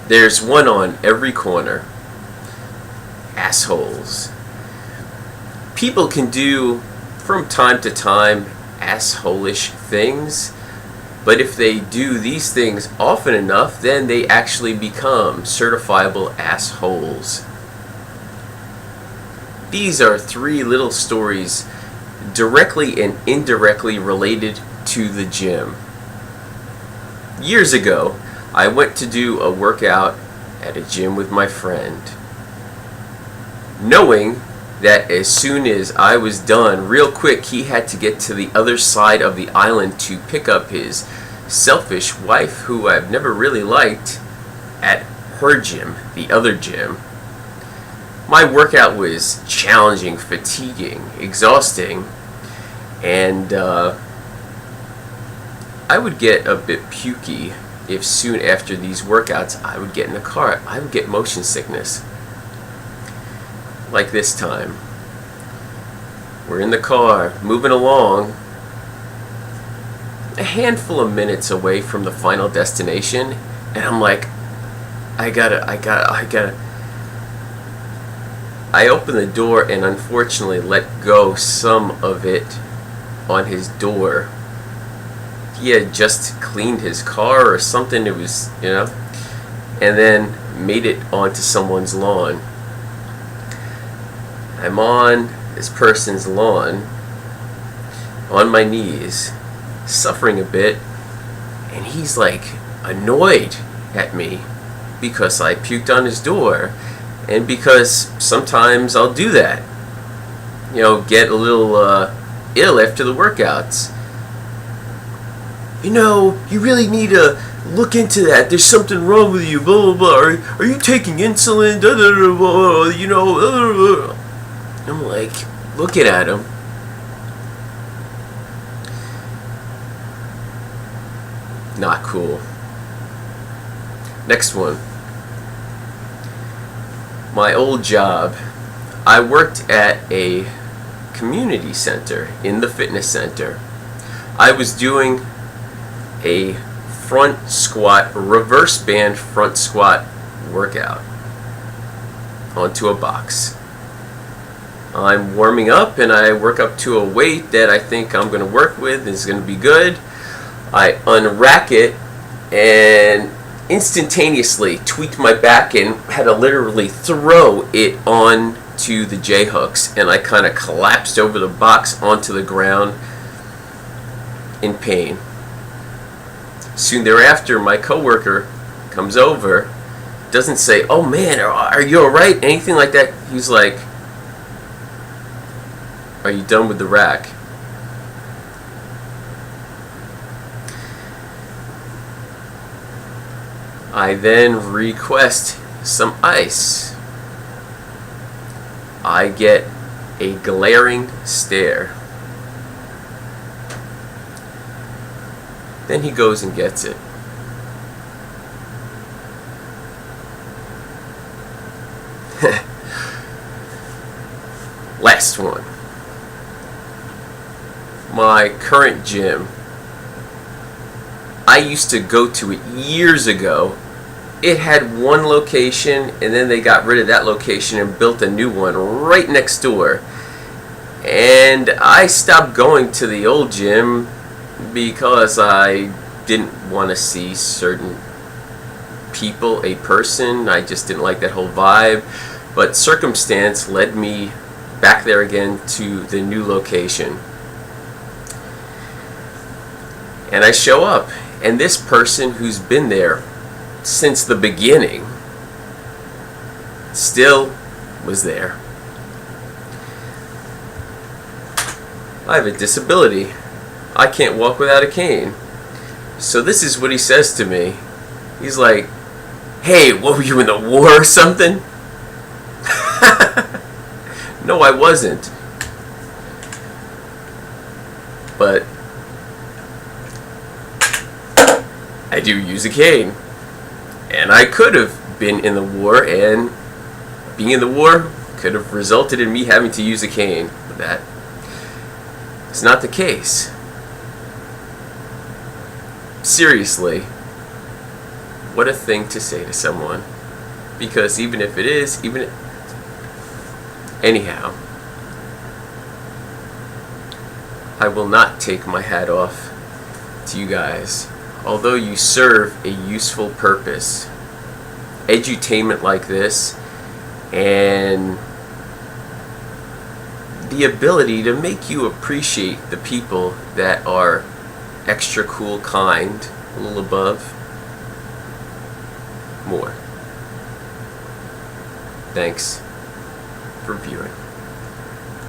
There's one on every corner. Assholes. People can do, from time to time, assholish things, but if they do these things often enough, then they actually become certifiable assholes. These are 3 little stories directly and indirectly related to the gym. Years ago, I went to do a workout at a gym with my friend, knowing that as soon as I was done, real quick, he had to get to the other side of the island to pick up his selfish wife, who I've never really liked, at her gym, the other gym. My workout was challenging, fatiguing, exhausting, and I would get a bit pukey if soon after these workouts I would get in the car. I would get motion sickness. Like this time. We're in the car, moving along, a handful of minutes away from the final destination, and I'm like, I gotta. I opened the door and unfortunately let go some of it on his door. He had just cleaned his car or something, it was, and then made it onto someone's lawn. I'm on this person's lawn, on my knees, suffering a bit, and he's like annoyed at me because I puked on his door, and because sometimes I'll do that. Get a little ill after the workouts. You really need to look into that. There's something wrong with you, blah, blah, blah. Are you taking insulin? Da, da, da, blah, I'm like, looking at him. Not cool. Next one. My old job. I worked at a community center in the fitness center. I was doing a front squat, reverse band front squat workout onto a box. I'm warming up and I work up to a weight that I think I'm going to work with and is going to be good. I unrack it and instantaneously tweaked my back and had to literally throw it onto the J-hooks, and I kind of collapsed over the box onto the ground in pain. Soon thereafter, my coworker comes over, doesn't say, "Oh man, are you alright?" anything like that. He's like, "Are you done with the rack?" I then request some ice. I get a glaring stare. Then he goes and gets it. Last one. My current gym. I used to go to it years ago. It had one location, and then they got rid of that location and built a new one right next door. And I stopped going to the old gym because I didn't want to see certain people, a person. I just didn't like that whole vibe. But circumstance led me back there again to the new location. And I show up, and this person who's been there since the beginning still was there. I have a disability. I can't walk without a cane. So this is what he says to me. He's like, "Hey, what, were you in the war or something?" No, I wasn't. But I do use a cane. And I could have been in the war, and being in the war could have resulted in me having to use a cane. But that is not the case. Seriously, What a thing to say to someone. Because even if it is, anyhow, I will not take my hat off to you guys. Although you serve a useful purpose, edutainment like this and the ability to make you appreciate the people that are extra cool, kind, a little above, more. Thanks for viewing.